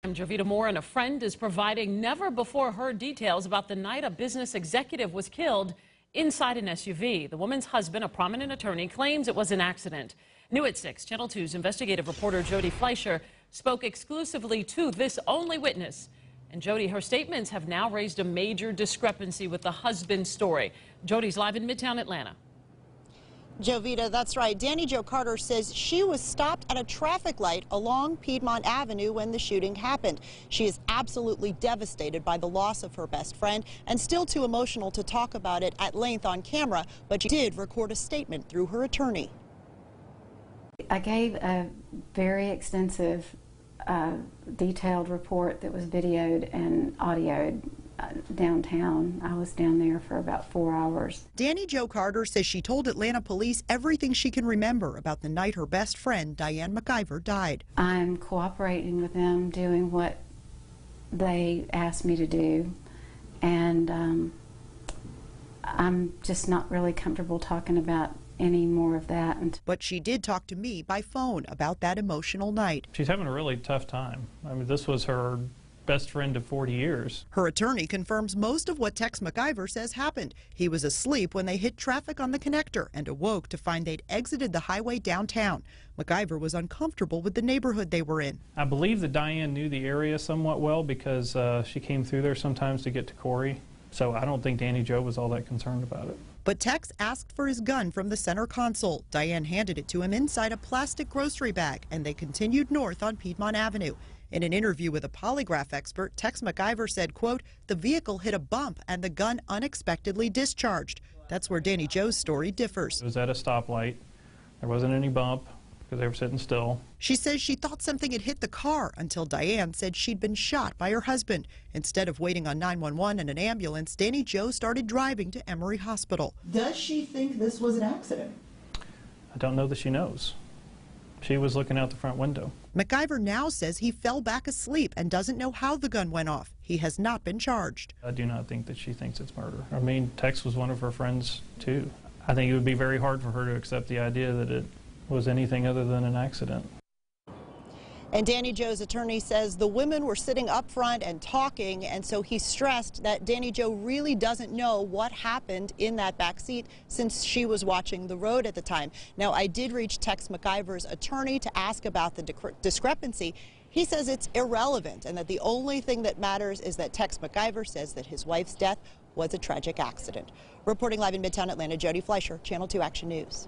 I'm Jovita Moore, and a friend is providing never-before-heard details about the night a business executive was killed inside an SUV. The woman's husband, a prominent attorney, claims it was an accident. New at 6, Channel 2's investigative reporter Jody Fleischer spoke exclusively to this only witness. And Jody, her statements have now raised a major discrepancy with the husband's story. Jody's live in Midtown Atlanta. Jovita, that's right. Danny Jo Carter says she was stopped at a traffic light along Piedmont Avenue when the shooting happened. She is absolutely devastated by the loss of her best friend and still too emotional to talk about it at length on camera, but she did record a statement through her attorney. I gave a very extensive, detailed report that was videoed and audioed downtown. I was down there for about 4 hours. Danny Jo Carter says she told Atlanta police everything she can remember about the night her best friend, Diane McIver, died. I'm cooperating with them, doing what they asked me to do, and I'm just not really comfortable talking about any more of that. But she did talk to me by phone about that emotional night. She's having a really tough time. I mean, this was her best friend of 40 years. Her attorney confirms most of what Tex McIver says happened. He was asleep when they hit traffic on the connector and awoke to find they'd exited the highway downtown. McIver was uncomfortable with the neighborhood they were in. I believe that Diane knew the area somewhat well because she came through there sometimes to get to Corey. So I don't think Danny Jo was all that concerned about it. But Tex asked for his gun from the center console. Diane handed it to him inside a plastic grocery bag, and they continued north on Piedmont Avenue. In an interview with a polygraph expert, Tex McIver said, quote, the vehicle hit a bump and the gun unexpectedly discharged. That's where Danny Jo's story differs. It was at a stoplight. There wasn't any bump because they were sitting still. She says she thought something had hit the car until Diane said she'd been shot by her husband. Instead of waiting on 911 and an ambulance, Danny Jo started driving to Emory Hospital. Does she think this was an accident? I don't know that she knows. She was looking out the front window. McIver now says he fell back asleep and doesn't know how the gun went off. He has not been charged. I do not think that she thinks it's murder. I mean, Tex was one of her friends, too. I think it would be very hard for her to accept the idea that it was anything other than an accident. And Danny Jo's attorney says the women were sitting up front and talking, and so he stressed that Danny Jo really doesn't know what happened in that back seat since she was watching the road at the time. Now, I did reach Tex McIver's attorney to ask about the discrepancy. He says it's irrelevant and that the only thing that matters is that Tex McIver says that his wife's death was a tragic accident. Reporting live in Midtown Atlanta, Jody Fleischer, Channel 2 Action News.